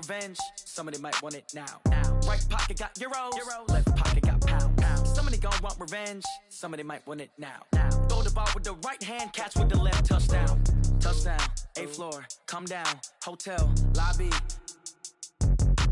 revenge. Somebody might want it now. Right pocket got euros, left pocket got pounds. Somebody gon' want revenge. Somebody might want it now. Throw the ball with the right hand, catch with the left. Touchdown, touchdown. 8th floor, come down. Hotel, lobby.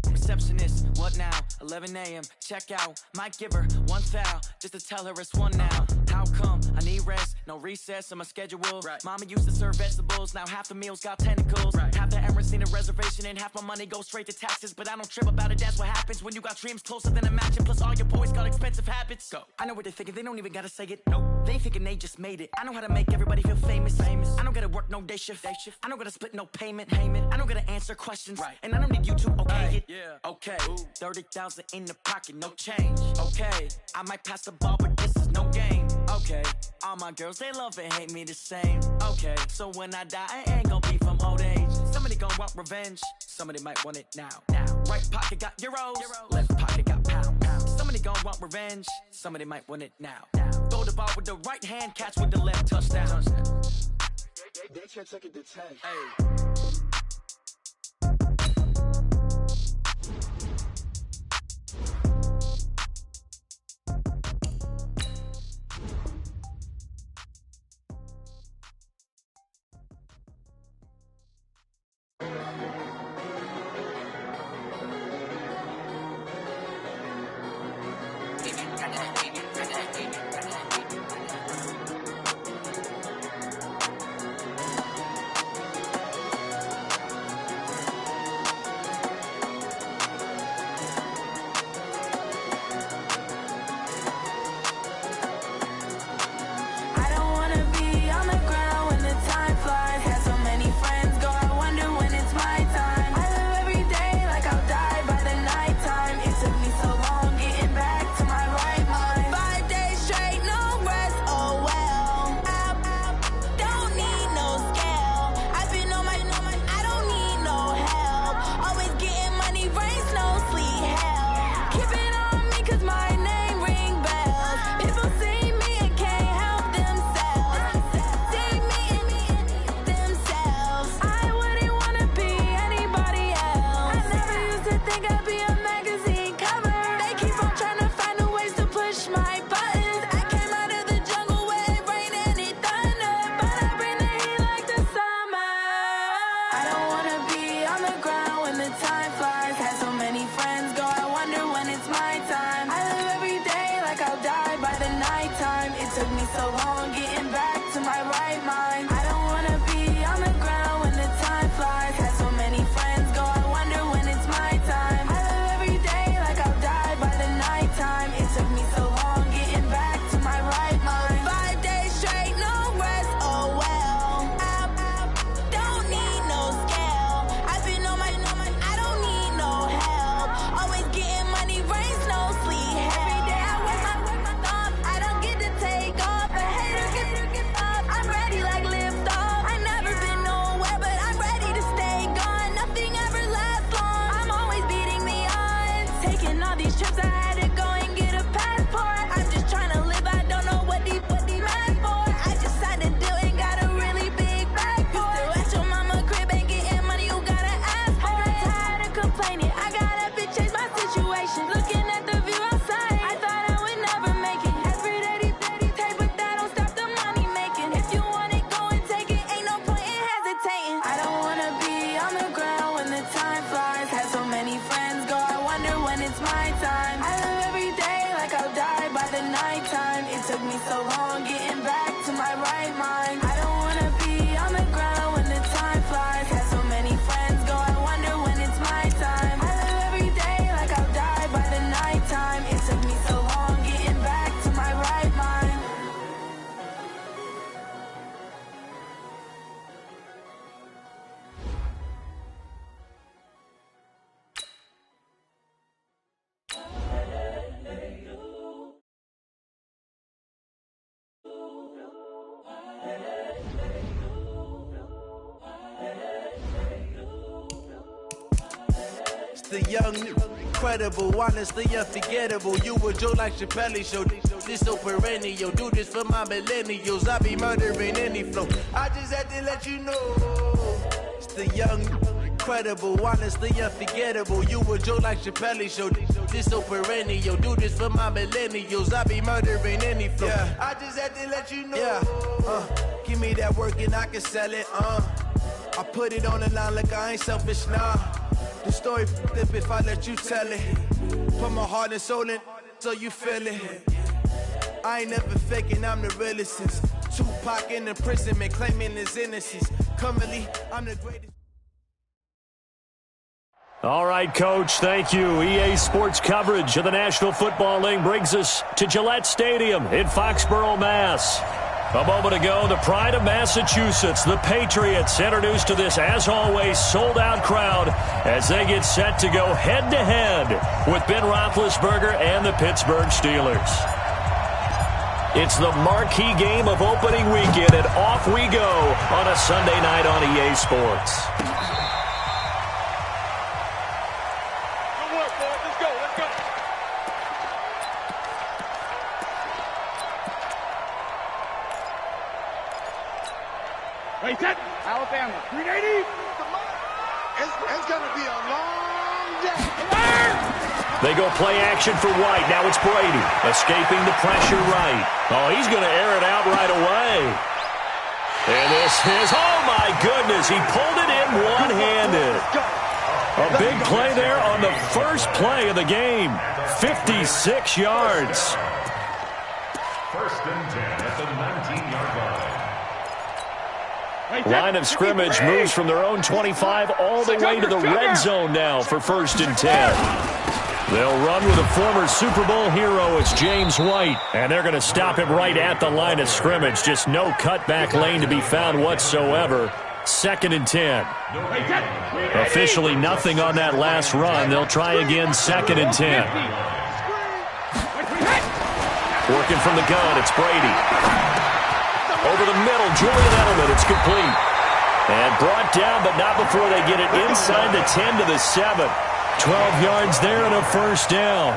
Receptionist, what now? 11 a.m. check out. Might give her one foul just to tell her it's one now. How come? I need rest, no recess on my schedule. Mama used to serve vegetables, now half the meals got tentacles. Half the Emirates need a reservation and half my money goes straight to taxes. But I don't trip about it, that's what happens when you got dreams closer than a mansion. Plus all your boys got expensive habits. Go. I know what they're thinking, they don't even gotta say it. Nope. They thinking they just made it. I know how to make everybody feel famous. I don't gotta work no day shift. I don't gotta split no payment. I don't gotta answer questions. And I don't need you to okay it. Okay, 30,000 in the pocket, no change. Okay, I might pass the ball, but this is no game. Okay, all my girls, they love and hate me the same. Okay, so when I die, I ain't gon' be from old age. Somebody gon' want revenge, somebody might want it now. Right pocket got euros, left pocket got pounds. Somebody gon' want revenge, somebody might want it now. Throw the ball with the right hand, catch with the left. Touchdown. They can't take it to 10. Hey. The young, incredible, honestly unforgettable. You a joke like Chappelle Show. This so perennial. Do this for my millennials. I be murdering any flow. I just had to let you know. It's the young, incredible, honestly unforgettable. You a joke like Chappelle Show. This so perennial. Do this for my millennials. I be murdering any flow. Yeah. I just had to let you know. Yeah. Give me that work and I can sell it. I put it on the line like I ain't selfish now. The story flip if I let you tell it. Put my heart and soul in so you feel it. I ain't never faking, I'm the realest since Tupac in imprisonment, claiming his innocence. Currently, I'm the greatest. All right, Coach, thank you. EA Sports coverage of the National Football League brings us to Gillette Stadium in Foxborough, Mass. A moment ago, the pride of Massachusetts, the Patriots, introduced to this, as always, sold-out crowd as they get set to go head-to-head with Ben Roethlisberger and the Pittsburgh Steelers. It's the marquee game of opening weekend, and off we go on a Sunday night on EA Sports. Alabama, 380. It's going to be a long day. They go play action for White. Now it's Brady escaping the pressure right. Oh, he's going to air it out right away. And this is, oh my goodness, he pulled it in one-handed. A big play there on the first play of the game. 56 yards. First and 10 at the 19-yard line. Line of scrimmage moves from their own 25 all the way to the red zone now for first and 10. They'll run with a former Super Bowl hero. It's James White. And they're going to stop him right at the line of scrimmage. Just no cutback lane to be found whatsoever. Second and 10. Officially nothing on that last run. They'll try again, second and 10. Working from the gun, it's Brady. Over the middle, Julian Edelman, it's complete. And brought down, but not before they get it inside the 10 to the 7. 12 yards there and a first down.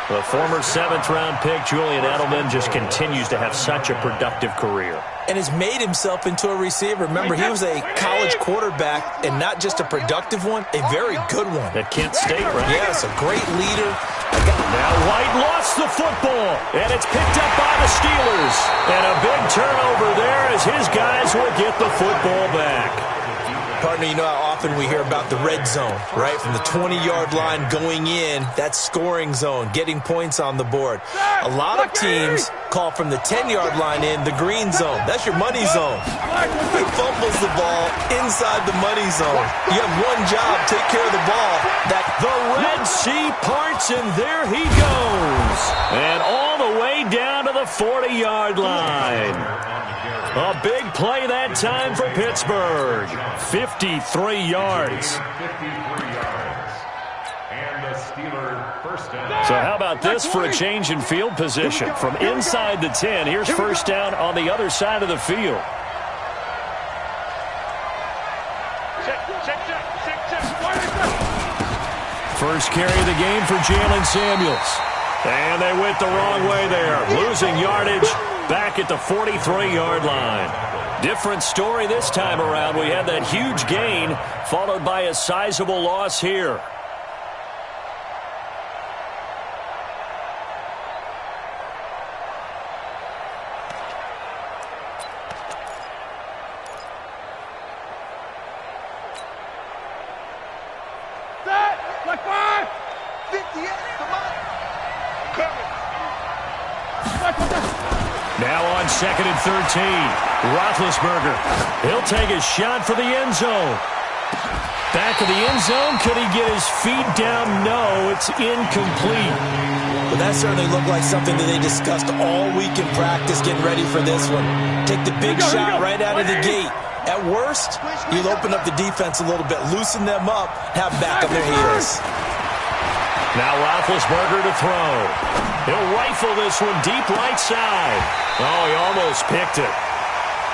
The former 7th-round pick, Julian Edelman, just continues to have such a productive career. And has made himself into a receiver. Remember, he was a college quarterback, and not just a productive one, a very good one. At Kent State, right? Yes, a great leader. Now White lost the football, and it's picked up by the Steelers. And a big turnover there as his guys will get the football back. Partner, you know how often we hear about the red zone, right? From the 20-yard line going in, that's scoring zone, getting points on the board. A lot of teams call from the 10-yard line in the green zone. That's your money zone. He fumbles the ball inside the money zone. You have one job, take care of the ball. The Red Sea parts, and there he goes. And all the way down to the 40-yard line. A big play that time for Pittsburgh. 53 yards. And the Steelers first down. So how about this for a change in field position? From inside the 10, here's first down on the other side of the field. First carry of the game for Jalen Samuels. And they went the wrong way there. Losing yardage back at the 43-yard line. Different story this time around. We had that huge gain followed by a sizable loss here. Now on second and 13, Roethlisberger. He'll take a shot for the end zone. Back of the end zone. Could he get his feet down? No, it's incomplete. Well, that certainly looked like something that they discussed all week in practice getting ready for this one. Take the big shot right out of the gate. At worst, you'll open up the defense a little bit, loosen them up, have them back on their heels. Now Roethlisberger to throw. He'll rifle this one deep right side. Oh, he almost picked it.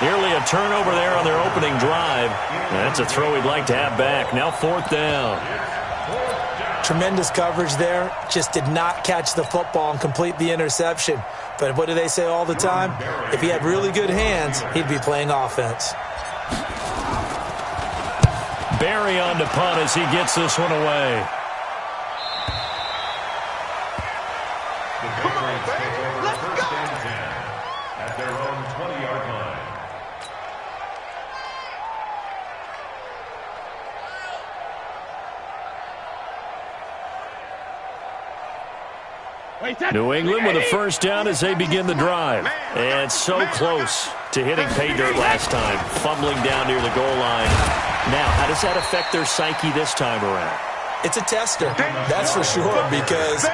Nearly a turnover there on their opening drive. That's a throw he'd like to have back. Now fourth down. Tremendous coverage there. Just did not catch the football and complete the interception. But what do they say all the time? If he had really good hands, he'd be playing offense. Barry on to punt as he gets this one away. The Patriots take over first and 10 at their own 20-yard line. New England with a first down as they begin the drive. And so close to hitting pay dirt last time, fumbling down near the goal line. Now, how does that affect their psyche this time around? It's a tester, that's for sure, because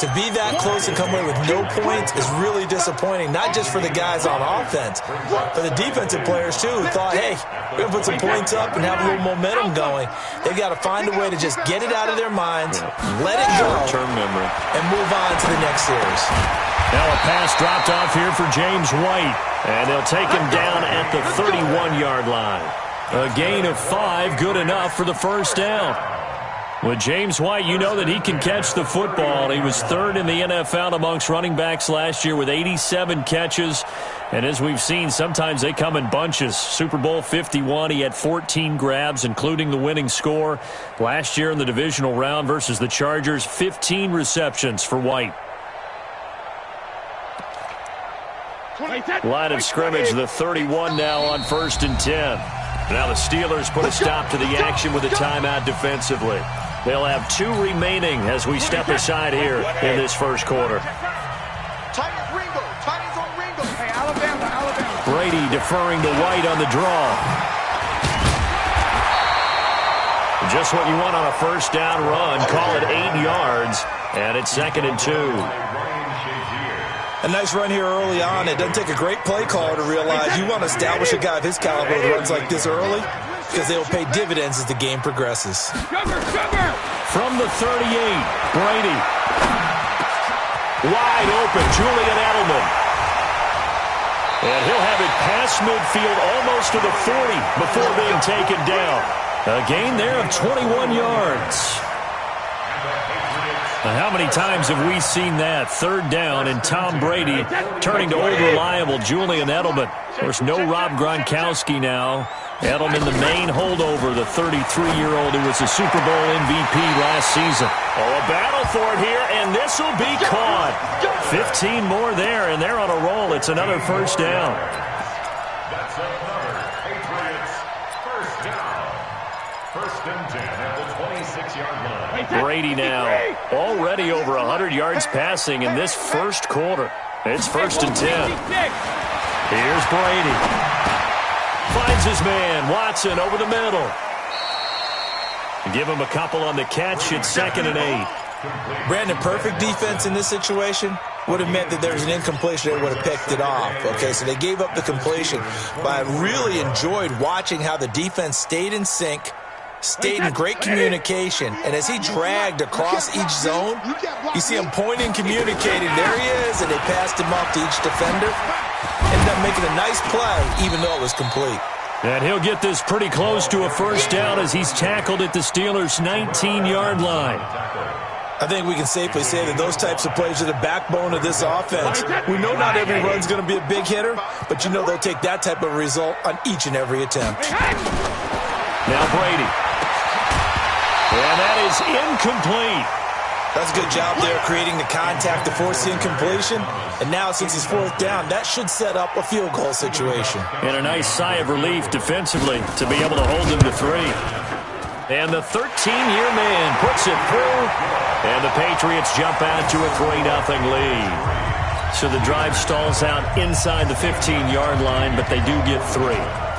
to be that close and come away with no points is really disappointing, not just for the guys on offense, but the defensive players, too, who thought, hey, we're going to put some points up and have a little momentum going. They've got to find a way to just get it out of their minds, let it go, short-term memory, and move on to the next series. Now a pass dropped off here for James White, and they'll take him down at the 31-yard line. A gain of 5, good enough for the first down. With James White, you know that he can catch the football. He was third in the NFL amongst running backs last year with 87 catches. And as we've seen, sometimes they come in bunches. Super Bowl 51, he had 14 grabs, including the winning score. Last year in the divisional round versus the Chargers, 15 receptions for White. Line of scrimmage, the 31 now on 1st and 10. Now the Steelers put a stop to the action with a timeout defensively. They'll have 2 remaining as we step aside here in this first quarter. Brady deferring to White on the draw. Just what you want on a first down run. Call it 8 yards, and it's 2nd and 2. A nice run here early on. It doesn't take a great play caller to realize you want to establish a guy of his caliber with runs like this early because they will pay dividends as the game progresses. From the 38, Brady. Wide open, Julian Edelman. And he'll have it past midfield almost to the 40 before being taken down. A gain there of 21 yards. How many times have we seen that? 3rd down and Tom Brady turning to old reliable Julian Edelman. Of course, no Rob Gronkowski now. Edelman, the main holdover, the 33-year-old who was the Super Bowl MVP last season. Oh, a battle for it here, and this will be caught. 15 more there, and they're on a roll. It's another first down. That's another Patriots first down. 1st and 10 at the 26-yard line. Brady now already over 100 yards passing in this first quarter. It's 1st and 10. Here's Brady. Finds his man, Watson, over the middle. Give him a couple on the catch. It's 2nd and 8. Brandon, perfect defense in this situation would have meant that there's an incompletion. They would have picked it off. Okay, so they gave up the completion. But I really enjoyed watching how the defense stayed in sync, stayed in great communication, and as he dragged across each zone, you see him pointing, communicating. There he is, and they passed him off to each defender. Ended up making a nice play, even though it was complete. And he'll get this pretty close to a first down as he's tackled at the Steelers' 19-yard line. I think we can safely say that those types of plays are the backbone of this offense. We know not every run's going to be a big hitter, but you know they'll take that type of result on each and every attempt. Now Brady. And that is incomplete. That's a good job there creating the contact to force the incompletion. And now since it's 4th down, that should set up a field goal situation. And a nice sigh of relief defensively to be able to hold them to 3. And the 13-year man puts it through. And the Patriots jump out to a 3-0 lead. So the drive stalls out inside the 15-yard line, but they do get 3.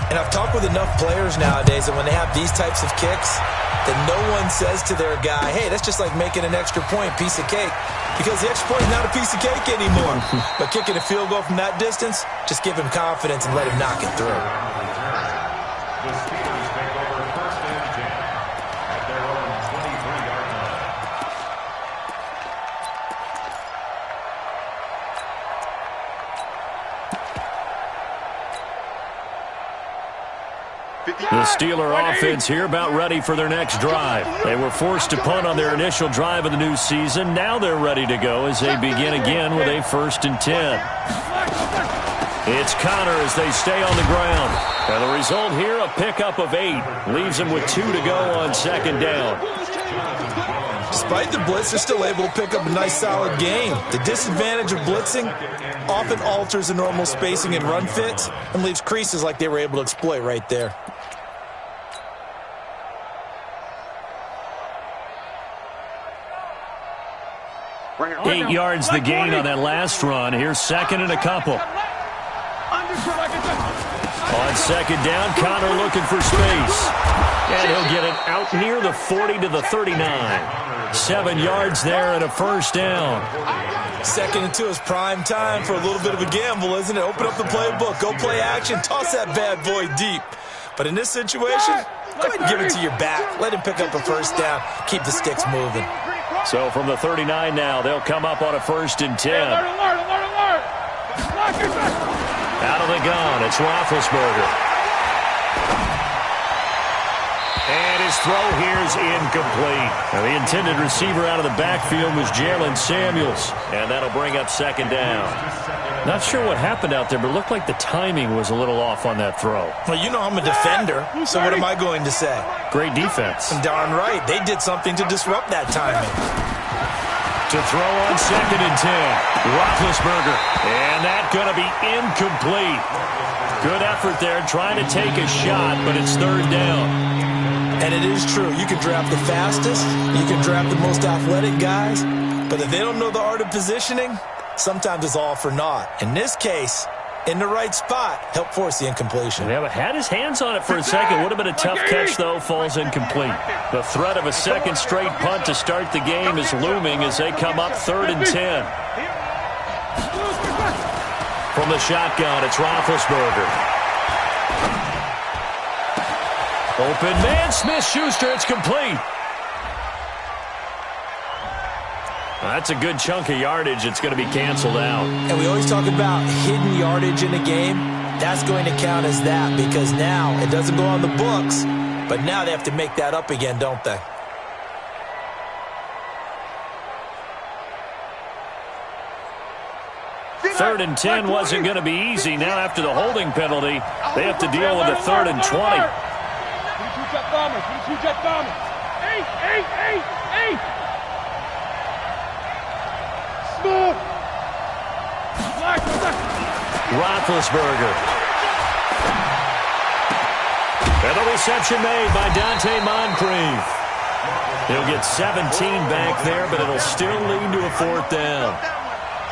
And I've talked with enough players nowadays that when they have these types of kicks, that no one says to their guy, hey, that's just like making an extra point, piece of cake. Because the extra point is not a piece of cake anymore. But kicking a field goal from that distance, just give him confidence and let him knock it through. The Steelers take over 1st and 10 at their own 23-yard line. The Steeler offense here about ready for their next drive. They were forced to punt on their initial drive of the new season. Now they're ready to go as they begin again with a 1st and 10. It's Connor as they stay on the ground. And the result here, a pickup of 8. Leaves them with 2 to go on second down. Despite the blitz, they're still able to pick up a nice, solid gain. The disadvantage of blitzing often alters the normal spacing and run fits and leaves creases like they were able to exploit right there. Eight yards the gain on that last run. Here's second and a couple. On second down, Connor looking for space. And he'll get it out near the 40 to the 39. 7 yards there and a first down. 2nd and 2 is prime time for a little bit of a gamble, isn't it? Open up the playbook, go play action, toss that bad boy deep. But in this situation, go ahead and give it to your back. Let him pick up a first down, keep the sticks moving. So from the 39 now, they'll come up on a 1st and 10. Out of the gun, it's Roethlisberger. And his throw here is incomplete. Now the intended receiver out of the backfield was Jalen Samuels. And that'll bring up second down. Not sure what happened out there, but it looked like the timing was a little off on that throw. Well, you know I'm a defender, so what am I going to say? Great defense. Darn right. They did something to disrupt that timing. To throw on 2nd and 10. Roethlisberger. And that's going to be incomplete. Good effort there trying to take a shot, but it's 3rd down. And it is true. You can draft the fastest. You can draft the most athletic guys. But if they don't know the art of positioning, sometimes it's all for naught. In this case, in the right spot, help force the incompletion. Yeah, but had his hands on it for a second. Would have been a tough catch, though. Falls incomplete. The threat of a second straight punt to start the game is looming as they come up 3rd and 10. From the shotgun, it's Roethlisberger. Open man, Smith-Schuster, it's complete. That's a good chunk of yardage. It's going to be canceled out. And we always talk about hidden yardage in a game. That's going to count as that because now it doesn't go on the books, but now they have to make that up again, don't they? Third and 10 wasn't going to be easy. Now after the holding penalty, they have to deal with a 3rd and 20. Roethlisberger. And the reception made by Dante Moncrief. He'll get 17 back there, but it'll still lead to a 4th down.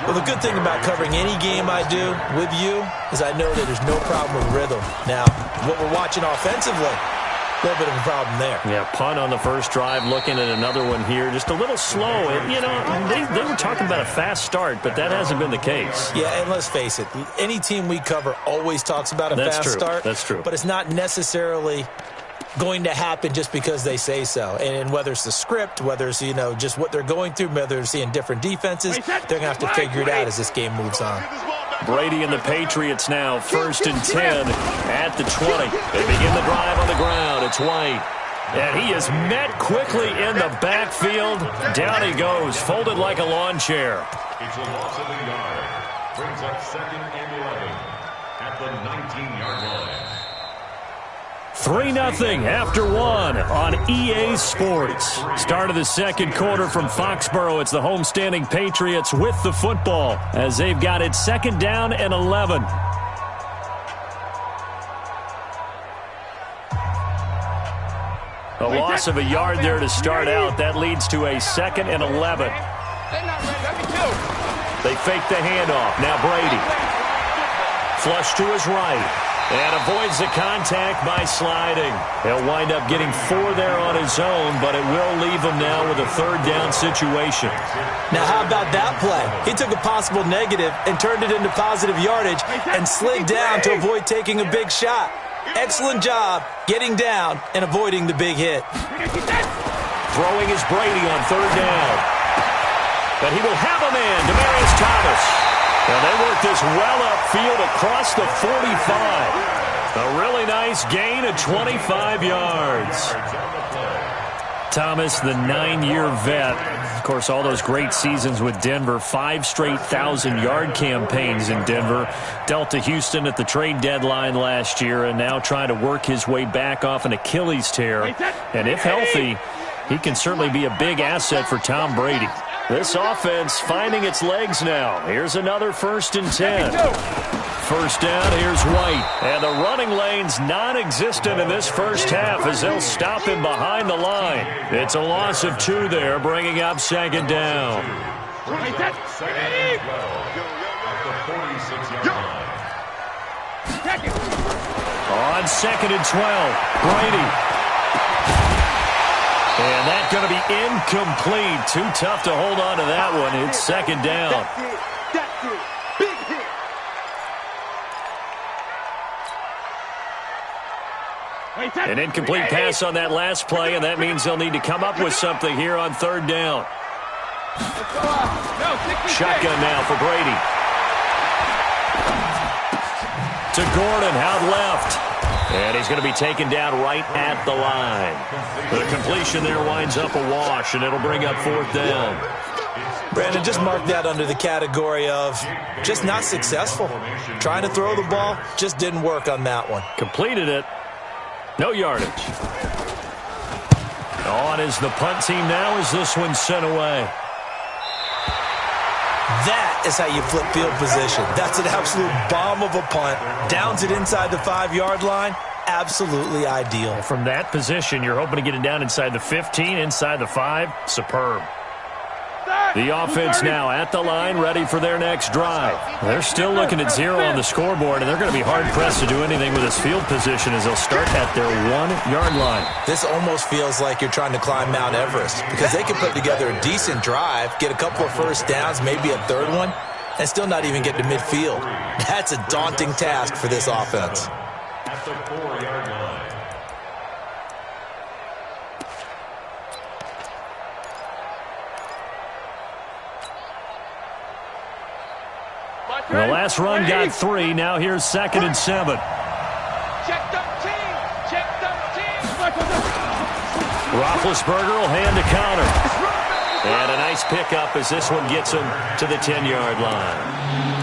Well, the good thing about covering any game I do with you is I know that there's no problem with rhythm. Now, what we're watching offensively, a little bit of a problem there. Yeah, punt on the first drive, looking at another one here. Just a little slow. You know, they were talking about a fast start, but that hasn't been the case. Yeah, and let's face it, any team we cover always talks about a fast start. That's true. But it's not necessarily going to happen just because they say so. And whether it's the script, whether it's, you know, just what they're going through, whether they're seeing different defenses, they're going to have to figure it out as this game moves on. Brady and the Patriots now 1st and 10 at the 20. They begin the drive on the ground. It's White. And he is met quickly in the backfield. Down he goes, folded like a lawn chair. It's a loss of a yard. Brings up 2nd and 11 at the 19-yard line. 3-0 after 1 on EA Sports. Start of the second quarter from Foxborough. It's the homestanding Patriots with the football as they've got it 2nd down and 11. A loss of a yard there to start out. That leads to a 2nd and 11. They fake the handoff. Now Brady. Flush to his right. And avoids the contact by sliding. He'll wind up getting 4 there on his own, but it will leave him now with a 3rd down situation. Now, how about that play? He took a possible negative and turned it into positive yardage and slid down to avoid taking a big shot. Excellent job getting down and avoiding the big hit. Throwing is Brady on 3rd down. But he will have a man, Demaryius Thomas. And they work this well upfield across the 45. A really nice gain of 25 yards. Thomas, the 9-year vet, course, all those great seasons with Denver, 5 straight 1,000-yard campaigns in Denver. Dealt to Houston at the trade deadline last year and now trying to work his way back off an Achilles tear. And if healthy, he can certainly be a big asset for Tom Brady. This offense finding its legs now. Here's another 1st and 10. First down, here's White. And the running lane's non-existent in this first half as they'll stop him behind the line. It's a loss of 2 there, bringing up 2nd down. On 2nd and 12, Brady. And that's going to be incomplete. Too tough to hold on to that one. It's 2nd down. That's it. Big hit. An incomplete pass on that last play, and that means they'll need to come up with something here on 3rd down. Shotgun now for Brady. To Gordon, out left. And he's going to be taken down right at the line. The completion there winds up a wash, and it'll bring up 4th down. Brandon, just mark that under the category of just not successful. Trying to throw the ball, just didn't work on that one. Completed it. No yardage. On is the punt team now as this one's sent away. That is how you flip field position. That's an absolute bomb of a punt. Downs it inside the 5-yard line. Absolutely ideal. From that position, you're hoping to get it down inside the 15, inside the 5. Superb. The offense now at the line, ready for their next drive. They're still looking at 0 on the scoreboard, and they're going to be hard-pressed to do anything with this field position as they'll start at their 1-yard line. This almost feels like you're trying to climb Mount Everest because they can put together a decent drive, get a couple of first downs, maybe a 3rd one, and still not even get to midfield. That's a daunting task for this offense. At the 4-yard line. The last run got 3. Now here's 2nd and 7. Check them team. Check them team. Roethlisberger will hand the counter. And a nice pickup as this one gets him to the 10-yard line.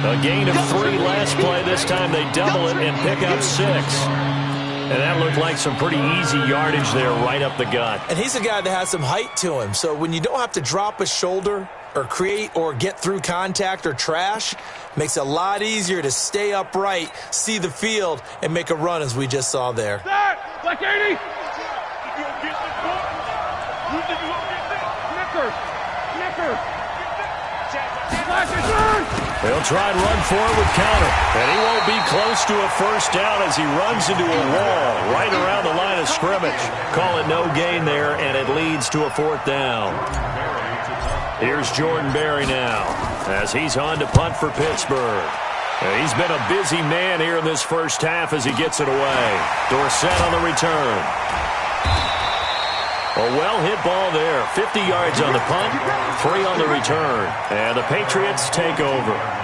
A gain of 3 last play. This time they double it and pick up 6. And that looked like some pretty easy yardage there right up the gut. And he's a guy that has some height to him. So when you don't have to drop a shoulder or create or get through contact or trash, makes it a lot easier to stay upright, see the field, and make a run as we just saw there. Black 80. They'll try and run forward with counter. And he won't be close to a first down as he runs into a wall right around the line of scrimmage. Call it no gain there, and it leads to a 4th down. Here's Jordan Berry now as he's on to punt for Pittsburgh. And he's been a busy man here in this first half as he gets it away. Dorsett on the return. A well-hit ball there. 50 yards on the punt, 3 on the return. And the Patriots take over.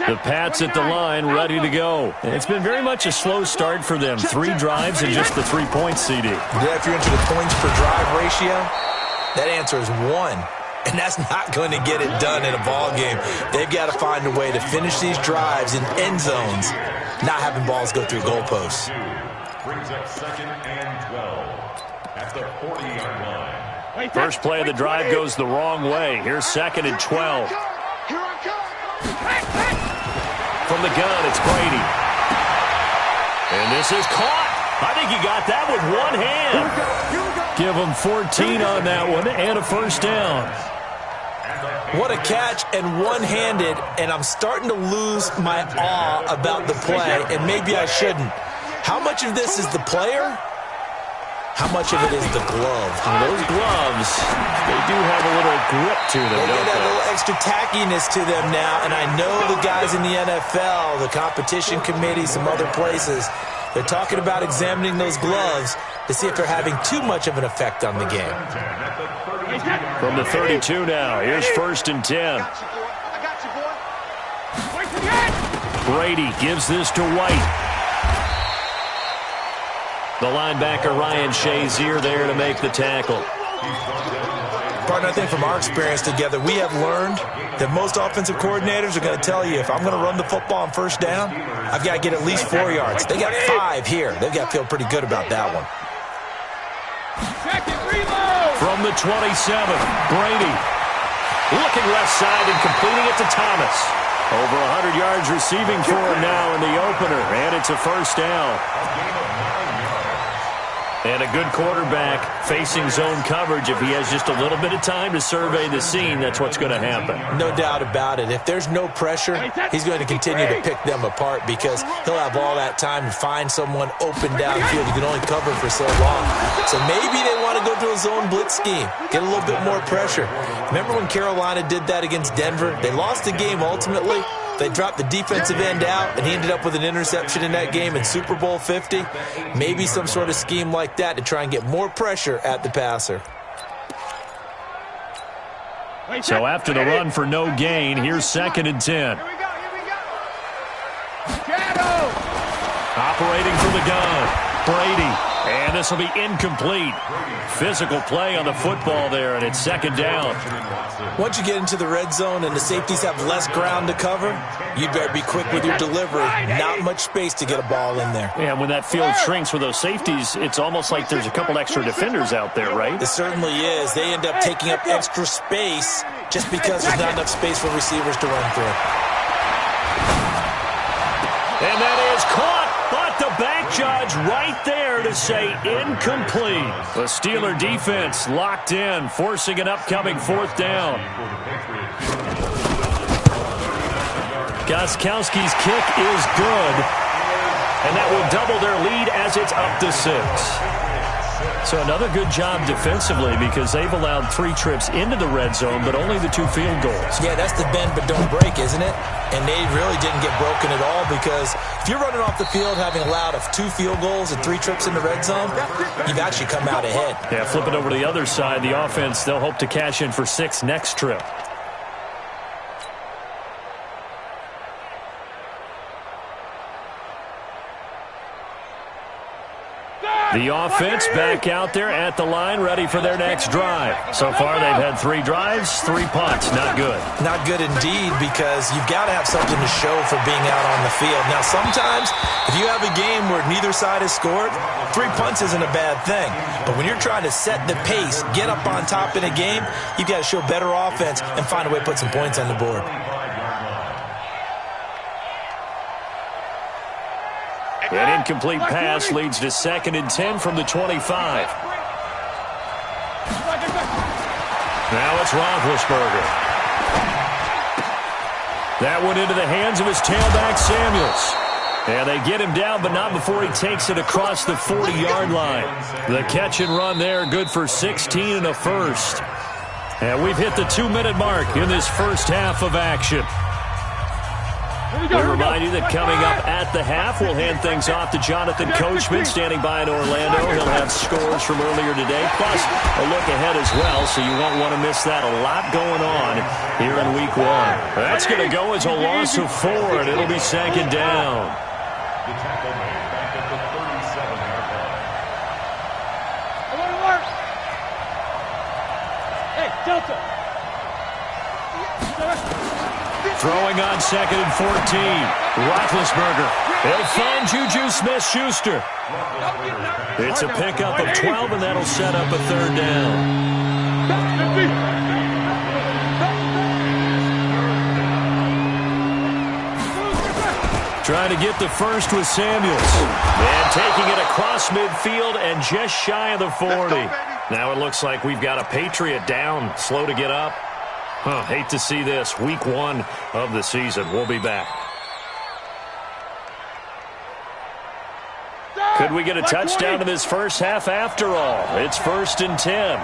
The Pats at the line, ready to go. And it's been very much a slow start for them. 3 drives and just the 3 points, CD. Yeah, if you're into the points per drive ratio, that answer is 1. And that's not going to get it done in a ball game. They've got to find a way to finish these drives in end zones, not having balls go through goalposts. Brings up 2nd and 12 at the 40-yard line. First play of the drive goes the wrong way. Here's 2nd and 12. From the gun, it's Brady. And this is caught. I think he got that with one hand. Give him 14 on that one and a first down. What a catch and one-handed, and I'm starting to lose my awe about the play, and maybe I shouldn't. How much of this is the player? How much of it is the glove? Those gloves, they do have a little grip to them, They don't get a they? little extra tackiness to them now, and I know the guys in the NFL, the competition committee, some other places, they're talking about examining those gloves to see if they're having too much of an effect on the game. From the 32 now, here's 1st and 10. Brady gives this to White. The linebacker Ryan Shazier there to make the tackle. Partner, I think from our experience together, we have learned that most offensive coordinators are going to tell you, if I'm going to run the football on first down, I've got to get at least 4 yards. They got 5 here. They've got to feel pretty good about that one. From the 27, Brady looking left side and completing it to Thomas. Over 100 yards receiving for him now in the opener, and it's a first down. And a good quarterback facing zone coverage. If he has just a little bit of time to survey the scene, that's what's going to happen. No doubt about it. If there's no pressure, he's going to continue to pick them apart because he'll have all that time to find someone open downfield. He can only cover for so long. So maybe they want to go to a zone blitz scheme, get a little bit more pressure. Remember when Carolina did that against Denver? They lost the game ultimately. They dropped the defensive end out, and he ended up with an interception in that game in Super Bowl 50. Maybe some sort of scheme like that to try and get more pressure at the passer. So after the run for no gain, here's 2nd and 10. Operating from the gun, Brady. And this will be incomplete. Physical play on the football there, and it's 2nd down. Once you get into the red zone and the safeties have less ground to cover, you'd better be quick with your delivery. Not much space to get a ball in there. Yeah, when that field shrinks with those safeties, it's almost like there's a couple extra defenders out there, right? It certainly is. They end up taking up extra space just because there's not enough space for receivers to run through. And that is caught. But the back judge right there to say incomplete. The Steeler defense locked in, forcing an upcoming 4th down. Gostkowski's kick is good, and that will double their lead as it's up to 6. So another good job defensively because they've allowed 3 trips into the red zone, but only the 2 field goals. Yeah, that's the bend but don't break, isn't it? And they really didn't get broken at all because if you're running off the field having allowed 2 field goals and 3 trips in the red zone, you've actually come out ahead. Yeah, flip it over to the other side. The offense, they'll hope to cash in for 6 next trip. The offense back out there at the line, ready for their next drive. So far, they've had 3 drives, 3 punts. Not good. Not good indeed, because you've got to have something to show for being out on the field. Now, sometimes, if you have a game where neither side has scored, 3 punts isn't a bad thing. But when you're trying to set the pace, get up on top in a game, you've got to show better offense and find a way to put some points on the board. An incomplete pass leads to 2nd and 10 from the 25. Now it's Roethlisberger. That went into the hands of his tailback, Samuels. And they get him down, but not before he takes it across the 40-yard line. The catch and run there, good for 16 and a first. And we've hit the 2-minute mark in this first half of action. We remind you that coming up at the half, we'll hand things off to Jonathan Coachman, standing by in Orlando. He'll have scores from earlier today, plus a look ahead as well, so you won't want to miss that. A lot going on here in Week 1. That's going to go as a loss of 4, and it'll be 2nd down. The tackle made back at the 37-yard line. Hey, Delta. Throwing on 2nd and 14. Roethlisberger. He'll find Juju Smith-Schuster. It's a pickup of 12, and that'll set up a 3rd down. Trying to get the first with Samuels. And taking it across midfield and just shy of the 40. Now it looks like we've got a Patriot down, slow to get up. Hate to see this. Week 1 of the season. We'll be back. Could we get a touchdown in this first half after all? It's 1st and 10.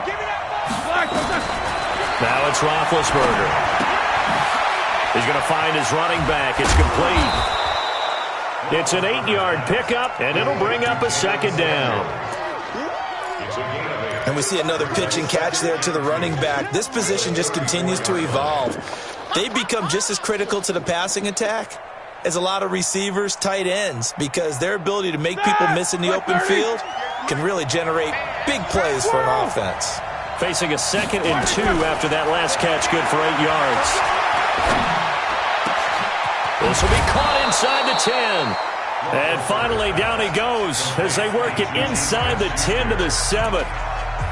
Now it's Roethlisberger. He's going to find his running back. It's complete. It's an 8-yard pickup, and it'll bring up a 2nd down. And we see another pitch and catch there to the running back. This position just continues to evolve. They become just as critical to the passing attack as a lot of receivers, tight ends, because their ability to make people miss in the open field can really generate big plays for an offense. Facing a 2nd and 2 after that last catch, good for 8 yards. This will be caught inside the 10. And finally, down he goes as they work it inside the 10 to the 7.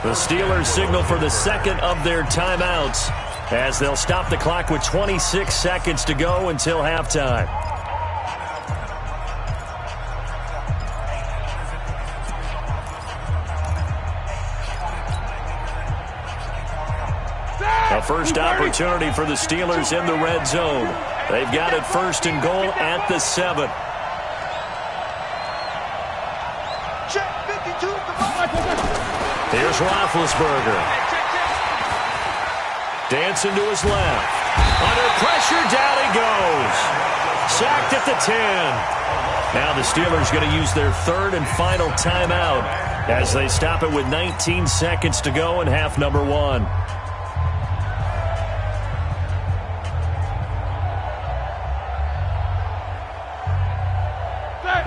The Steelers signal for the 2nd of their timeouts as they'll stop the clock with 26 seconds to go until halftime. A first opportunity for the Steelers in the red zone. They've got it 1st and goal at the 7. Here's Roethlisberger. Dancing to his left. Under pressure, down he goes. Sacked at the 10. Now the Steelers going to use their 3rd and final timeout as they stop it with 19 seconds to go in half number 1.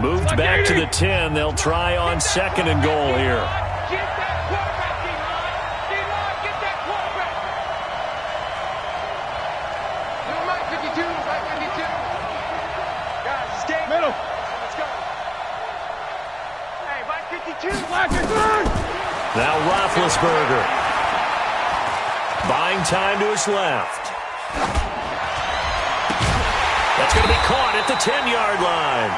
Moved back to the 10. They'll try on 2nd and goal here. Now Roethlisberger. Buying time to his left. That's going to be caught at the 10-yard line.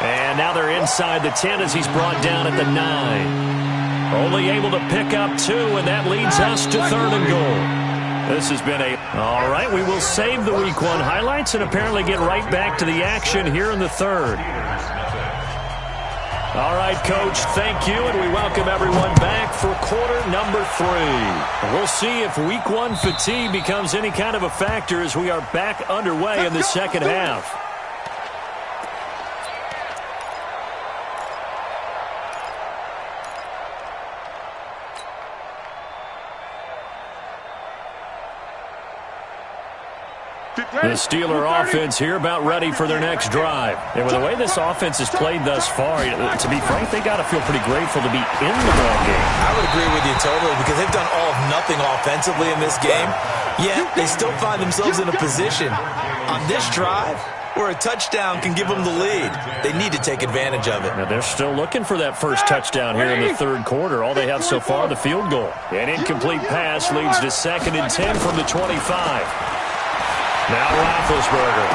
And now they're inside the 10 as he's brought down at the 9. Only able to pick up 2, and that leads us to 3rd and goal. This has been all right, we will save the Week 1 highlights and apparently get right back to the action here in the 3rd. All right, Coach, thank you, and we welcome everyone back for quarter number 3. We'll see if Week 1 fatigue becomes any kind of a factor as we are back underway in the second half. The Steeler offense here about ready for their next drive. And with the way this offense has played thus far, to be frank, they got to feel pretty grateful to be in the ball game. I would agree with you totally because they've done all of nothing offensively in this game. Yet they still find themselves in a position on this drive where a touchdown can give them the lead. They need to take advantage of it. Now they're still looking for that first touchdown here in the 3rd quarter. All they have so far, the field goal. An incomplete pass leads to 2nd and 10 from the 25. Now Roethlisberger.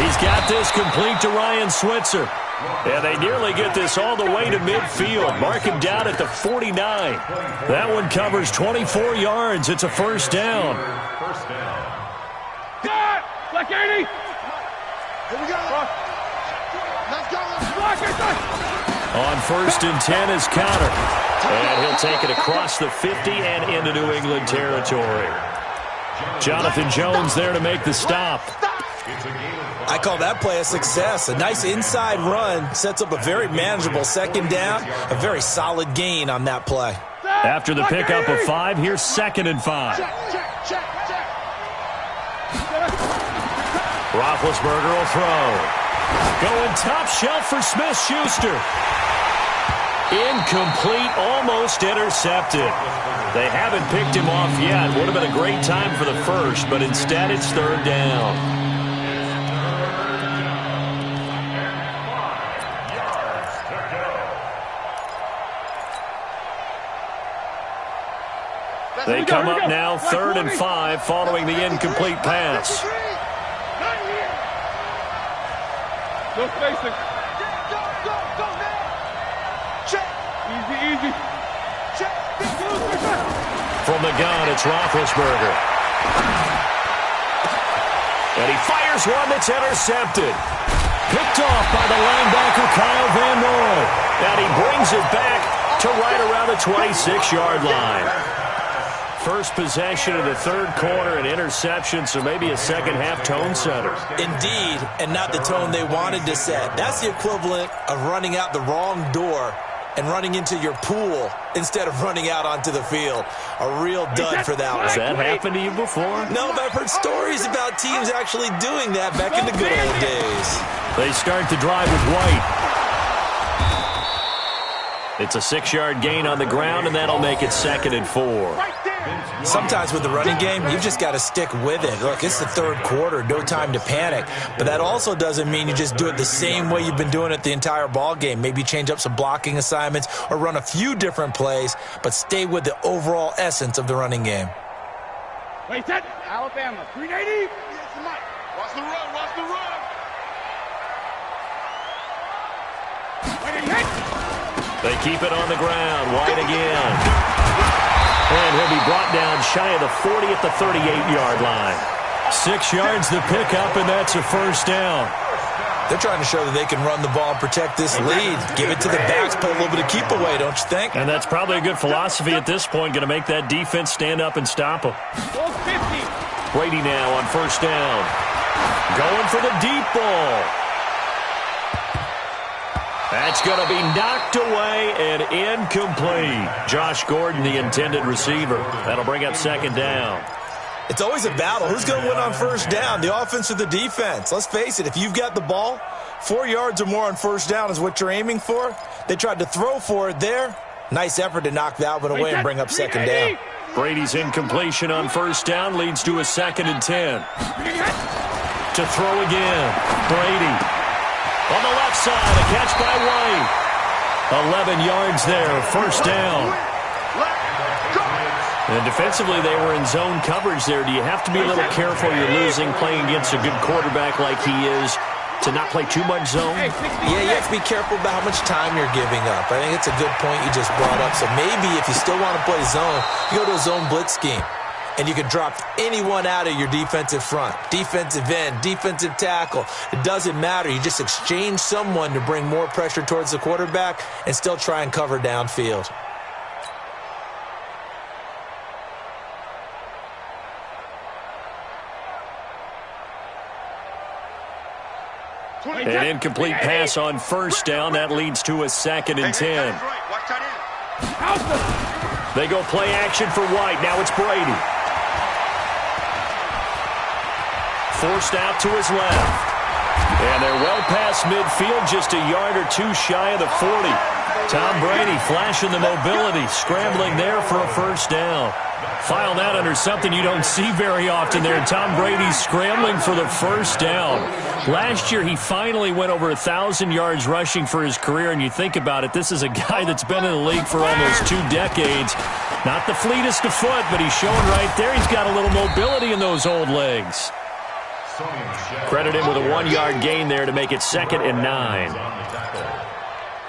He's got this complete to Ryan Switzer. And they nearly get this all the way to midfield. Mark him down at the 49. That one covers 24 yards. It's a first down. Got Black 80. Here we go. Let's go. On 1st and 10 is Counter. And he'll take it across the 50 and into New England territory. Jonathan Jones there to make the stop. I call that play a success. A nice inside run sets up a very manageable 2nd down. A very solid gain on that play. After the pickup of 5, here's 2nd and 5. Roethlisberger will throw. Going top shelf for Smith-Schuster. Incomplete, almost intercepted. They haven't picked him off yet. Would have been a great time for the first, but instead it's 3rd down. They come up now 3rd and 5 following the incomplete pass. No spacing. Easy. From the gun, it's Roethlisberger. And he fires one that's intercepted. Picked off by the linebacker, Kyle Van Noy. And he brings it back to right around the 26-yard line. First possession of the 3rd quarter, an interception, so maybe a second-half tone setter. Indeed, and not the tone they wanted to set. That's the equivalent of running out the wrong door and running into your pool instead of running out onto the field. A real dud for that one. Has that happened to you before? No, but I've heard stories about teams actually doing that back in the good old days. They start the drive with White. It's a 6-yard gain on the ground, and that'll make it 2nd and 4. Sometimes with the running game, you've just got to stick with it. Look, it's the third quarter, no time to panic. But that also doesn't mean you just do it the same way you've been doing it the entire ball game. Maybe change up some blocking assignments or run a few different plays, but stay with the overall essence of the running game. Wait, set. Alabama, 380. Watch the run, watch the run. They keep it on the ground. White again. And he'll be brought down shy of the 40 at the 38-yard line. 6 yards to pick up, and that's a first down. They're trying to show that they can run the ball and protect this lead. Give it to the backs, put a little bit of keep away, don't you think? And that's probably a good philosophy at this point, going to make that defense stand up and stop them. Brady now on first down. Going for the deep ball. That's going to be knocked away and incomplete. Josh Gordon, the intended receiver. That'll bring up 2nd down. It's always a battle. Who's going to win on first down, the offense or the defense? Let's face it, if you've got the ball, 4 yards or more on first down is what you're aiming for. They tried to throw for it there. Nice effort to knock that one away and bring up 2nd down. Brady's incompletion on first down leads to a 2nd and 10. To throw again. Brady. On the left side, a catch by White. 11 yards there, first down. And defensively, they were in zone coverage there. Do you have to be a little careful? You're losing playing against a good quarterback like he is to not play too much zone? Yeah, you have to be careful about how much time you're giving up. I think it's a good point you just brought up. So maybe if you still want to play zone, you go to a zone blitz scheme. And you can drop anyone out of your defensive front. Defensive end, defensive tackle. It doesn't matter. You just exchange someone to bring more pressure towards the quarterback and still try and cover downfield. An incomplete pass on first down. That leads to a 2nd and 10. They go play action for White. Now it's Brady. Forced out to his left. And they're well past midfield, just a yard or two shy of the 40. Tom Brady flashing the mobility, scrambling there for a first down. File that under something you don't see very often there. Tom Brady scrambling for the first down. Last year, he finally went over 1,000 yards rushing for his career, and you think about it, this is a guy that's been in the league for almost 2 decades. Not the fleetest of foot, but he's showing right there he's got a little mobility in those old legs. Credit him with a 1-yard gain there to make it 2nd and 9.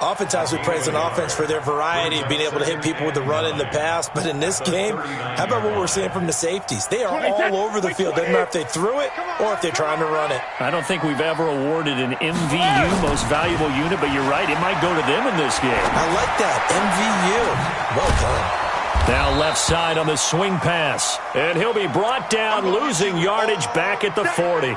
Oftentimes we praise an offense for their variety of being able to hit people with the run in the pass. But in this game, how about what we're seeing from the safeties? They are all over the field. Doesn't matter if they threw it or if they're trying to run it. I don't think we've ever awarded an MVU, most valuable unit, but you're right. It might go to them in this game. I like that. MVU. Well done. Now left side on the swing pass. And he'll be brought down, losing yardage back at the 40.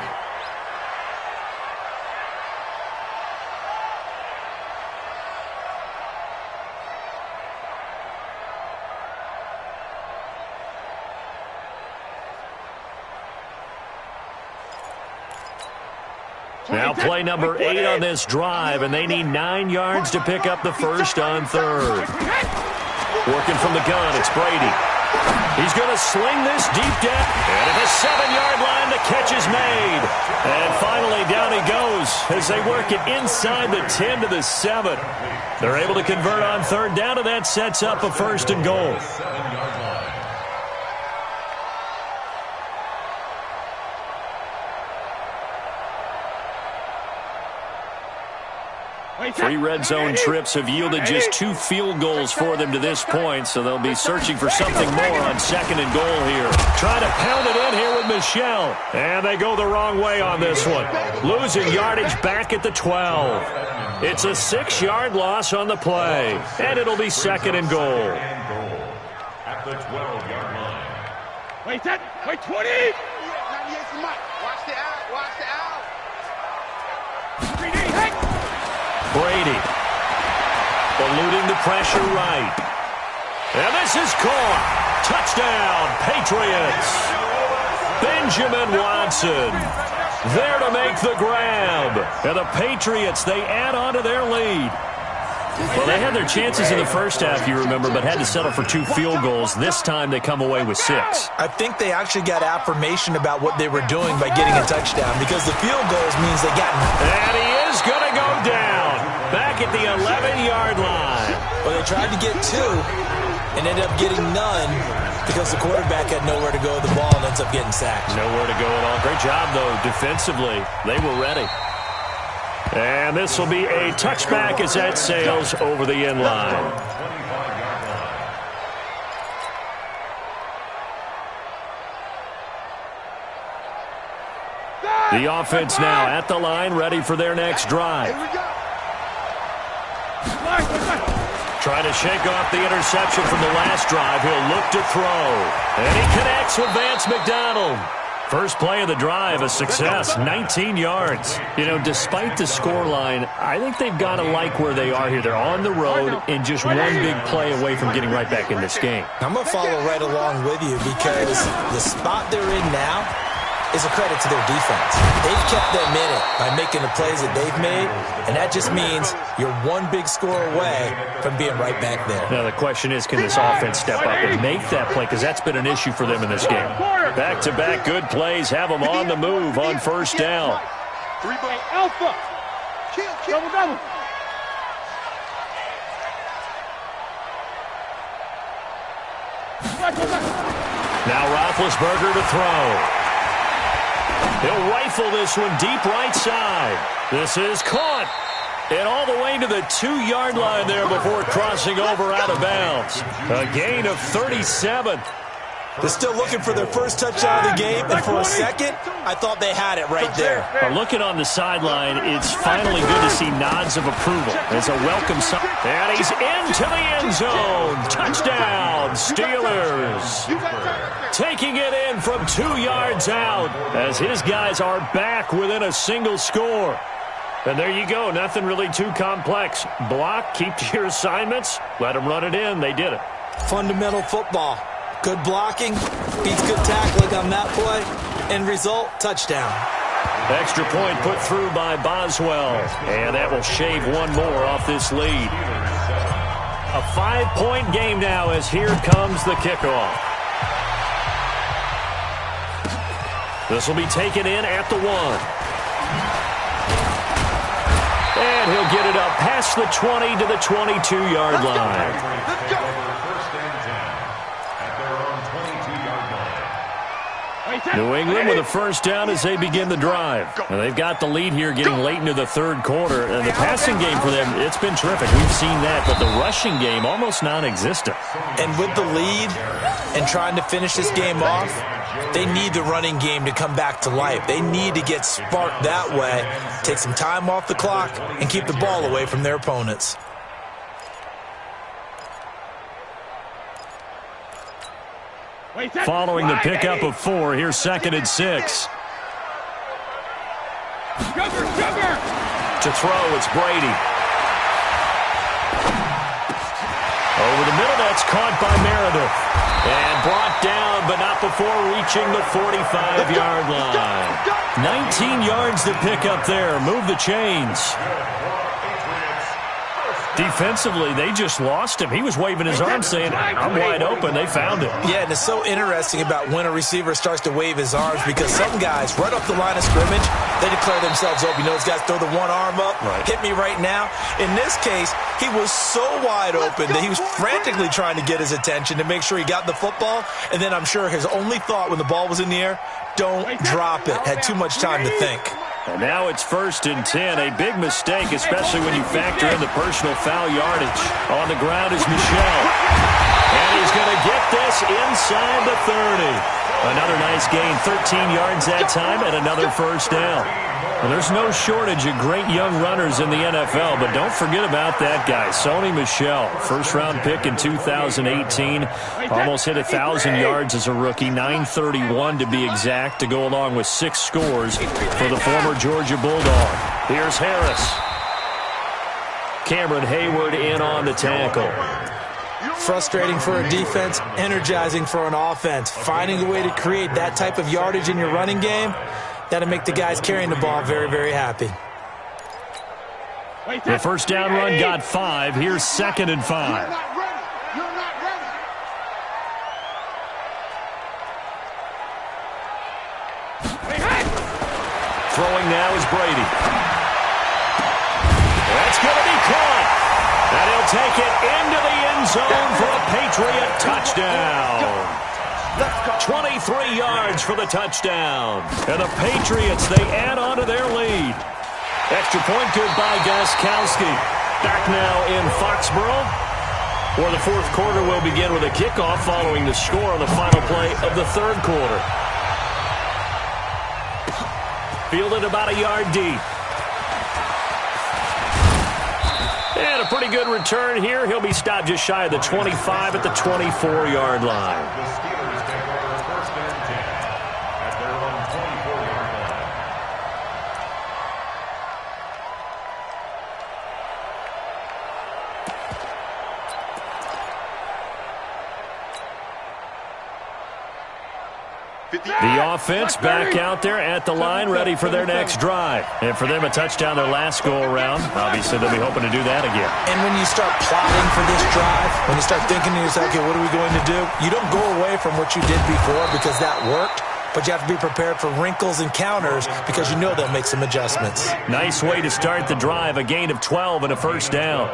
Now play number 8 on this drive, and they need 9 yards to pick up the first on third. Working from the gun, it's Brady. He's going to sling this deep down. And at the 7-yard line, the catch is made. And finally, down he goes as they work it inside the 10 to the 7. They're able to convert on third down, and that sets up a 1st and goal. Three red zone trips have yielded just 2 field goals for them to this point, so they'll be searching for something more on 2nd and goal here. Trying to pound it in here with Michel. And they go the wrong way on this one. Losing yardage back at the 12. It's a 6-yard loss on the play, and it'll be 2nd and goal. At the 12-yard line. Wait, that. Wait, 20. 98 for Mike. Watch the out. Watch the out. Brady eluding the pressure right. And this is caught. Touchdown, Patriots. Benjamin Watson there to make the grab. And the Patriots, they add on to their lead. Well, they had their chances in the first half, you remember, but had to settle for 2 field goals. This time they come away with 6. I think they actually got affirmation about what they were doing by getting a touchdown because the field goals means they got... And he is going to go down back at the 11-yard line. Well, they tried to get 2 and ended up getting none because the quarterback had nowhere to go with the ball and ends up getting sacked. Nowhere to go at all. Great job, though, defensively. They were ready. And this will be a touchback as that sails over the end line. The offense now at the line, ready for their next drive. Trying to shake off the interception from the last drive. He'll look to throw. And he connects with Vance McDonald. First play of the drive, a success, 19 yards. You know, despite the scoreline, I think they've got to like where they are here. They're on the road and just one big play away from getting right back in this game. I'm going to follow right along with you because the spot they're in now is a credit to their defense. They've kept them in it by making the plays that they've made, and that just means you're one big score away from being right back there. Now the question is, can this offense step up and make that play? Because that's been an issue for them in this game. Back-to-back good plays have them on the move on first down. 3-play alpha. Double. Now Roethlisberger to throw. He'll rifle this one deep right side. This is caught. And all the way to the 2-yard line there before crossing over out of bounds. A gain of 37. They're still looking for their first touchdown of the game, and for a second, I thought they had it right there. Looking on the sideline, it's finally good to see nods of approval. It's a welcome sign. And he's into the end zone. Touchdown, Steelers. Taking it in from 2 yards out as his guys are back within a single score. And there you go. Nothing really too complex. Block, keep to your assignments, let them run it in. They did it. Fundamental football. Good blocking, beats good tackling on that play. End result, touchdown. Extra point put through by Boswell. And that will shave one more off this lead. A 5-point game now as here comes the kickoff. This will be taken in at the 1. And he'll get it up past the 20 to the 22-yard line. New England with a first down as they begin the drive. And they've got the lead here getting late into the third quarter. And the passing game for them, it's been terrific. We've seen that. But the rushing game, almost non-existent. And with the lead and trying to finish this game off, they need the running game to come back to life. They need to get sparked that way, take some time off the clock, and keep the ball away from their opponents. Following the pickup of 4, here's 2nd and 6. To throw, it's Brady. Over the middle, that's caught by Meredith. And brought down, but not before reaching the 45-yard line. 19 yards to pick up there. Move the chains. Defensively, they just lost him. He was waving his arm saying, I'm wide open. They found him. Yeah, and it's so interesting about when a receiver starts to wave his arms because some guys, right off the line of scrimmage, they declare themselves open. You know, those guys throw the one arm up, hit me right now. In this case, he was so wide open that he was frantically trying to get his attention to make sure he got the football. And then I'm sure his only thought when the ball was in the air, don't drop it. Had too much time to think. And now it's 1st and 10. A big mistake, especially when you factor in the personal foul yardage. On the ground is Michel. And he's going to get this inside the 30. Another nice gain, 13 yards that time, and another first down. Well, there's no shortage of great young runners in the NFL, but don't forget about that guy, Sony Michel. First-round pick in 2018. Almost hit 1,000 yards as a rookie, 931 to be exact, to go along with 6 scores for the former Georgia Bulldog. Here's Harris. Cameron Hayward in on the tackle. Frustrating for a defense, energizing for an offense. Finding a way to create that type of yardage in your running game, that'll make the guys carrying the ball very, very happy. The first down run got 5. Here's 2nd and 5. You're not ready. You're not ready. Throwing now is Brady. That's going to be caught. And he'll take it into the end zone for a Patriot touchdown. 23 yards for the touchdown. And the Patriots, they add on to their lead. Extra point good by Gostkowski. Back now in Foxborough. For the fourth quarter will begin with a kickoff following the score on the final play of the third quarter. Fielded about a yard deep. And a pretty good return here. He'll be stopped just shy of the 25 at the 24-yard line. The Steelers take over 1st and 10 at their own 24-yard line. The offense back out there at the line, ready for their next drive. And for them, a touchdown their last go-around. Obviously, they'll be hoping to do that again. And when you start plotting for this drive, when you start thinking to yourself, okay, what are we going to do? You don't go away from what you did before because that worked, but you have to be prepared for wrinkles and counters because you know they'll make some adjustments. Nice way to start the drive, a gain of 12 and a first down.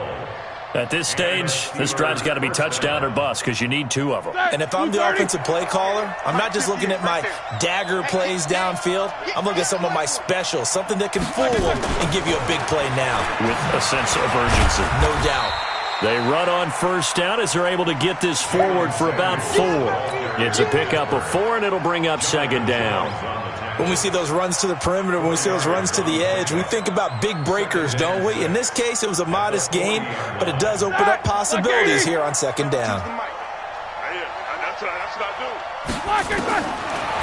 At this stage, this drive's got to be touchdown or bust because you need 2 of them. And if I'm the offensive play caller, I'm not just looking at my dagger plays downfield. I'm looking at some of my specials, something that can fool them and give you a big play now. With a sense of urgency. No doubt. They run on first down as they're able to get this forward for about 4. It's a pickup of 4, and it'll bring up 2nd down. When we see those runs to the perimeter, when we see those runs to the edge, we think about big breakers, don't we? In this case, it was a modest gain, but it does open up possibilities here on 2nd down. That's what I do.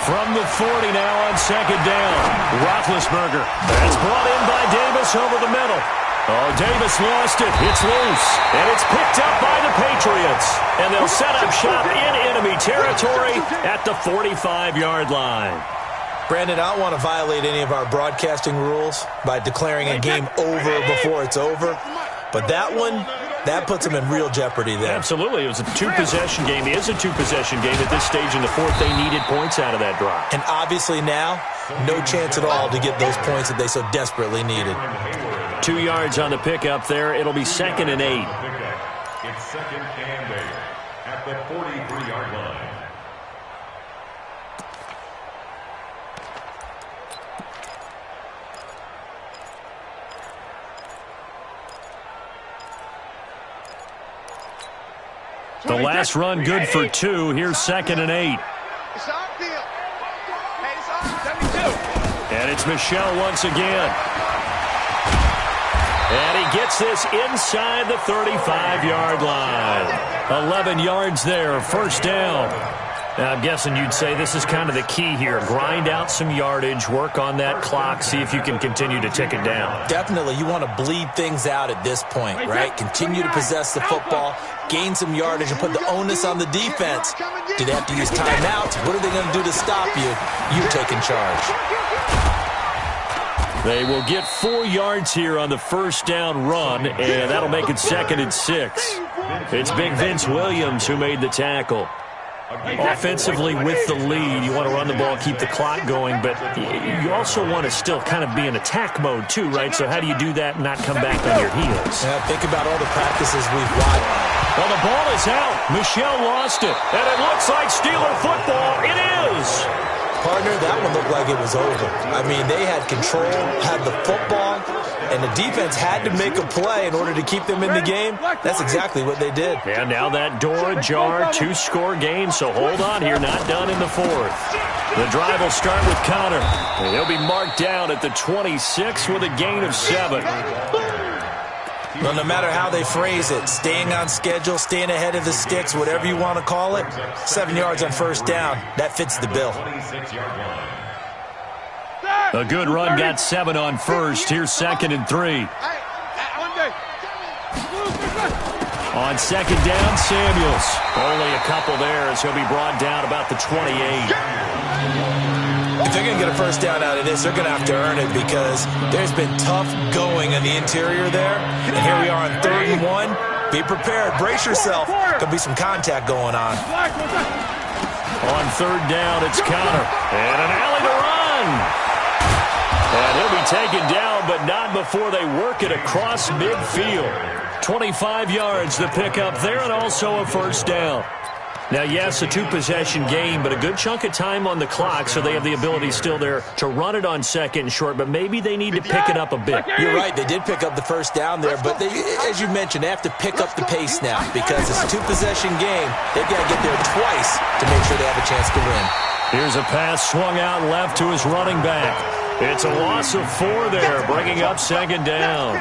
From the 40 now on 2nd down. Roethlisberger. That's brought in by Davis over the middle. Oh, Davis lost it. It's loose. And it's picked up by the Patriots. And they'll set up shop in enemy territory at the 45-yard line. Brandon, I don't want to violate any of our broadcasting rules by declaring a game over before it's over. But that one, that puts them in real jeopardy there. Absolutely. It was a 2-possession game. It is a 2-possession game at this stage in the fourth. They needed points out of that drive. And obviously now, no chance at all to get those points that they so desperately needed. 2 yards on the pickup there. It'll be 2nd and 8. It's 2nd and 8 at the 43-yard line. The last run good for 2. Here's 2nd and 8. It's our deal. Hey, it's our 72. And it's Michel once again. And he gets this inside the 35-yard line. 11 yards there, first down. Now, I'm guessing you'd say this is kind of the key here. Grind out some yardage, work on that clock, see if you can continue to tick it down. Definitely, you want to bleed things out at this point, right? Continue to possess the football, gain some yardage, and put the onus on the defense. Do they have to use timeouts? What are they going to do to stop you? You're taking charge. They will get 4 yards here on the first down run, and that'll make it 2nd and 6. It's Big Vince Williams who made the tackle. Offensively with the lead, you want to run the ball, keep the clock going, but you also want to still kind of be in attack mode too, right? So how do you do that and not come back on your heels? Yeah, think about all the practices we've watched. Well, the ball is out. Michel lost it, and it looks like Steeler football. It is. Partner, that one looked like it was over. I mean, they had control, had the football, and the defense had to make a play in order to keep them in the game. That's exactly what they did. And now that door ajar, 2-score game, so hold on here, not done in the fourth. The drive will start with Connor. And he'll be marked down at the 26 with a gain of 7. Well, no matter how they phrase it, staying on schedule, staying ahead of the sticks, whatever you want to call it, 7 yards on first down, that fits the bill. A good run got 7 on first. Here's 2nd and 3. On second down, Samuels. Only a couple there as he'll be brought down about the 28. If they're going to get a first down out of this, they're going to have to earn it because there's been tough going in the interior there. And here we are on 3rd and 1. Be prepared. Brace yourself. Could be some contact going on. On 3rd down, it's Connor. And an alley to run. And he'll be taken down, but not before they work it across midfield. 25 yards to pick up there and also a first down. Now, yes, a 2-possession game, but a good chunk of time on the clock, so they have the ability still there to run it on 2nd and short, but maybe they need to pick it up a bit. You're right. They did pick up the first down there, but they, as you mentioned, they have to pick up the pace now because it's a 2-possession game. They've got to get there twice to make sure they have a chance to win. Here's a pass swung out left to his running back. It's a loss of 4 there, bringing up 2nd down.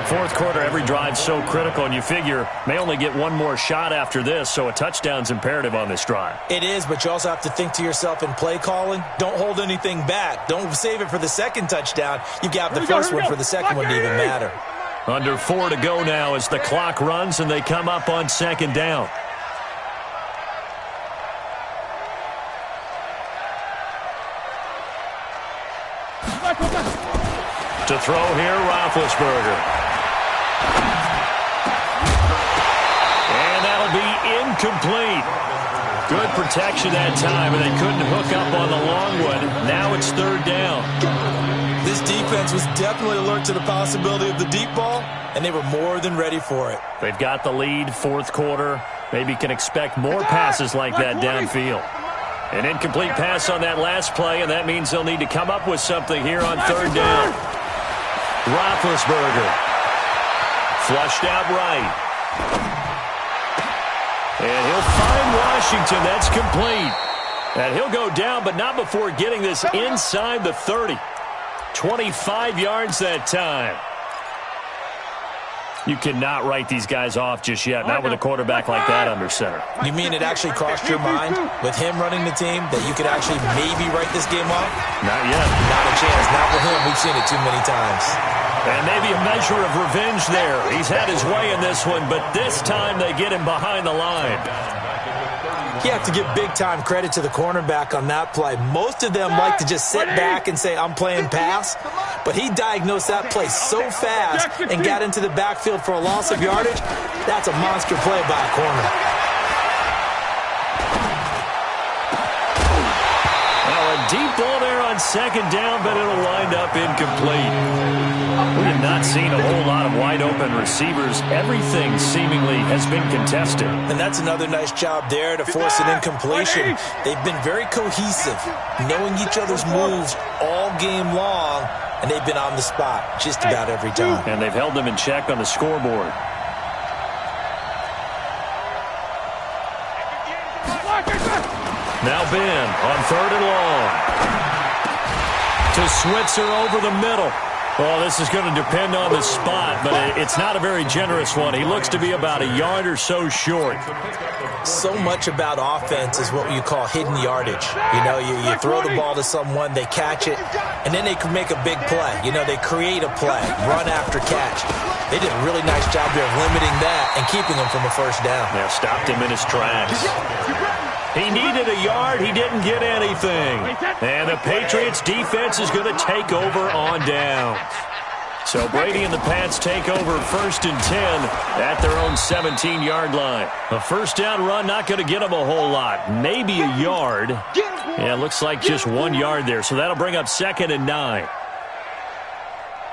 4th quarter, every drive so critical, and you figure may only get one more shot after this, so a touchdown's imperative on this drive. It is, but you also have to think to yourself in play calling, don't hold anything back. Don't save it for the 2nd touchdown. You've got the first one for the 2nd one to even matter. Under 4 to go now as the clock runs, and they come up on 2nd down. To throw here, Roethlisberger. And that'll be incomplete. Good protection that time, and they couldn't hook up on the long one. Now it's 3rd down. This defense was definitely alert to the possibility of the deep ball, and they were more than ready for it. They've got the lead, 4th quarter. Maybe can expect more passes like that downfield. An incomplete pass on that last play, and that means they'll need to come up with something here on 3rd down. Roethlisberger. Flushed out right. And he'll find Washington. That's complete. And he'll go down, but not before getting this inside the 30. 25 yards that time. You cannot write these guys off just yet, not with a quarterback like that under center. You mean it actually crossed your mind with him running the team that you could actually maybe write this game off? Not yet. Not a chance. Not with him. We've seen it too many times. And maybe a measure of revenge there. He's had his way in this one, but this time they get him behind the line. You have to give big-time credit to the cornerback on that play. Most of them like to just sit back and say, I'm playing pass. But he diagnosed that play so fast and got into the backfield for a loss of yardage. That's a monster play by a corner. Now a deep ball there on 2nd down, but it'll wind up incomplete. We have not seen a whole lot of wide-open receivers. Everything seemingly has been contested. And that's another nice job there to force an incompletion. They've been very cohesive, knowing each other's moves all game long, and they've been on the spot just about every time. And they've held them in check on the scoreboard. Now Ben on 3rd and long. To Switzer over the middle. Well, this is going to depend on the spot, but it's not a very generous one. He looks to be about a yard or so short. So much about offense is what you call hidden yardage. You know, you throw the ball to someone, they catch it, and then they can make a big play. You know, they create a play, run after catch. They did a really nice job there of limiting that and keeping him from a first down. Now stopped him in his tracks. He needed a yard. He didn't get anything. And the Patriots defense is going to take over on down. So Brady and the Pats take over 1st and 10 at their own 17-yard line. A first down run not going to get them a whole lot. Maybe a yard. Yeah, it looks like just 1 yard there. So that'll bring up 2nd and 9.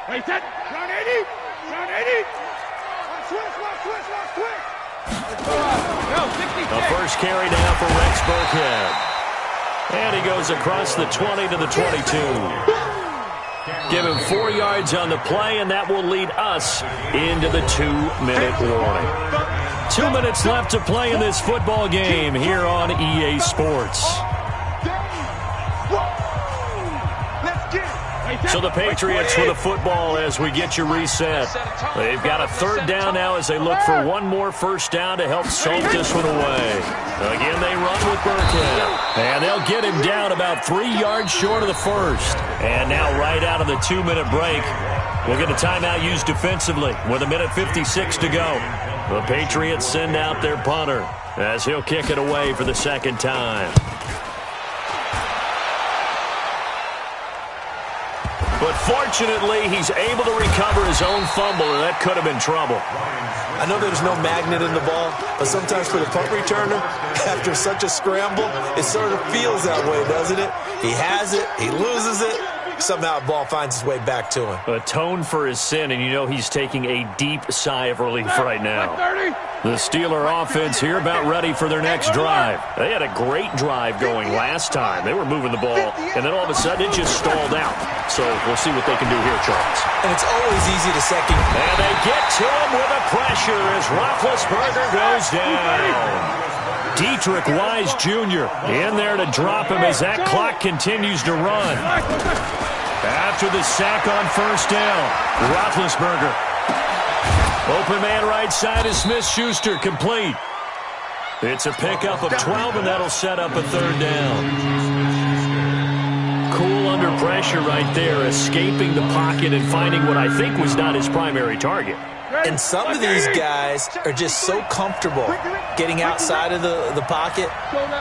Wait, that. Round 80. Round 80. Switch. The first carry down for Rex Burkhead. And he goes across the 20 to the 22. Give him 4 yards on the play, and that will lead us into the 2-minute warning. 2 minutes left to play in this football game here on EA Sports. So the Patriots with the football as we get you reset. They've got a 3rd down now as they look for one more first down to help salt this one away. Again, they run with Burkhead. And they'll get him down about 3 yards short of the first. And now right out of the 2-minute break, we'll get a timeout used defensively with 1:56 to go. The Patriots send out their punter as he'll kick it away for the second time. But fortunately, he's able to recover his own fumble, and that could have been trouble. I know there's no magnet in the ball, but sometimes for the punt returner, after such a scramble, it sort of feels that way, doesn't it? He has it, he loses it, somehow the ball finds its way back to him. Atone for his sin, and you know he's taking a deep sigh of relief right now. The Steeler offense here about ready for their next drive. They had a great drive going last time. They were moving the ball, and then all of a sudden it just stalled out. So we'll see what they can do here, Charles. And it's always easy to second. And they get to him with a pressure as Roethlisberger goes down. Dietrich Wise Jr. in there to drop him as that clock continues to run. After the sack on first down, Roethlisberger. Open man right side is Smith-Schuster, complete. It's a pickup of 12, and that'll set up a third down. Cool under pressure right there, escaping the pocket and finding what I think was not his primary target. And some of these guys are just so comfortable getting outside of the pocket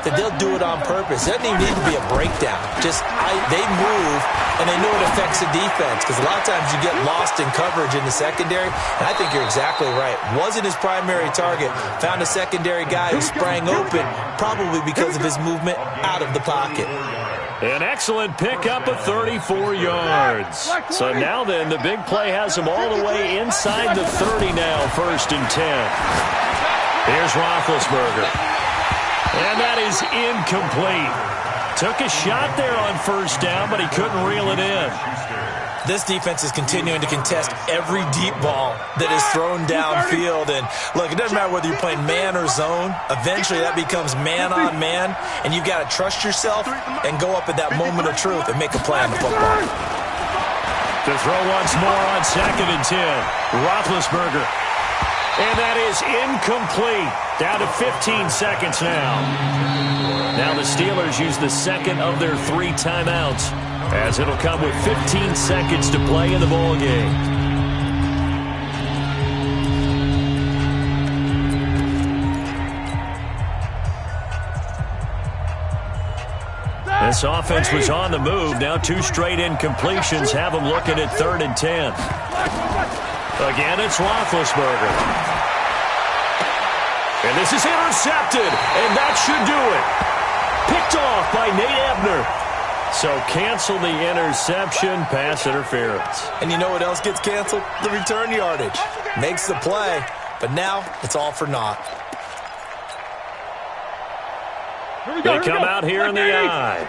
that they'll do it on purpose. It doesn't even need to be a breakdown. They move, and they know it affects the defense, because a lot of times you get lost in coverage in the secondary, and I think you're exactly right. Wasn't his primary target. Found a secondary guy who sprang open, probably because of his movement out of the pocket. An excellent pickup of 34 yards. So now then, the big play has him all the way inside the 30 now, 1st and 10. Here's Roethlisberger. And that is incomplete. Took a shot there on first down, but he couldn't reel it in. This defense is continuing to contest every deep ball that is thrown downfield. And, look, it doesn't matter whether you're playing man or zone. Eventually, that becomes man-on-man, and you've got to trust yourself and go up at that moment of truth and make a play on the football. To throw once more on 2nd and 10. Roethlisberger. And that is incomplete. Down to 15 seconds now. Now the Steelers use the second of their 3 timeouts, as it'll come with 15 seconds to play in the ball game. This offense was on the move. Now 2 straight incompletions have them looking at 3rd and 10. Again, it's Roethlisberger. And this is intercepted, and that should do it. Picked off by Nate Ebner. So cancel the interception, pass interference. And you know what else gets canceled? The return yardage. Makes the play, but now it's all for naught. They come out here in the eye.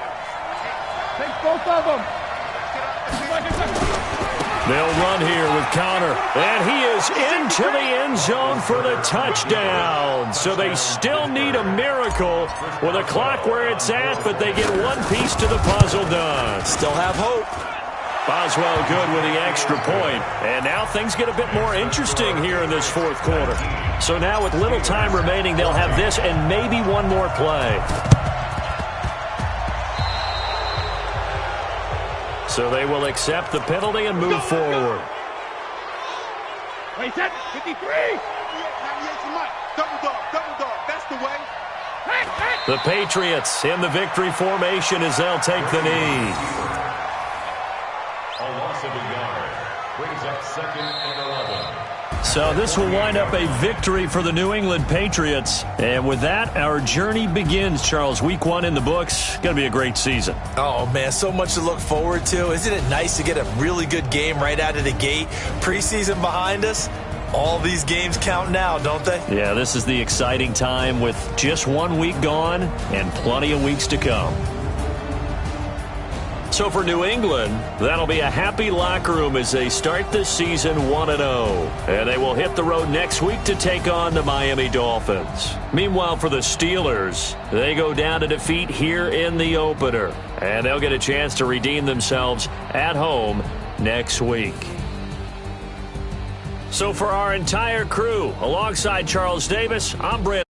Take both of them. They'll run here with Connor, and he is into the end zone for the touchdown. So they still need a miracle with a clock where it's at, but they get one piece to the puzzle done. Still have hope. Boswell good with the extra point. And now things get a bit more interesting here in this 4th quarter. So now with little time remaining, they'll have this and maybe one more play. So they will accept the penalty and move forward. Wait, set, 53. Double dog, that's the way. The Patriots in the victory formation as they'll take the knee. A loss of a yard brings up 2nd and 11. So this will wind up a victory for the New England Patriots. And with that, our journey begins, Charles. Week 1 in the books. Going to be a great season. Oh, man, so much to look forward to. Isn't it nice to get a really good game right out of the gate? Preseason behind us. All these games count now, don't they? Yeah, this is the exciting time with just 1 week gone and plenty of weeks to come. So for New England, that'll be a happy locker room as they start this season 1-0. And they will hit the road next week to take on the Miami Dolphins. Meanwhile, for the Steelers, they go down to defeat here in the opener. And they'll get a chance to redeem themselves at home next week. So for our entire crew, alongside Charles Davis, I'm Brandon.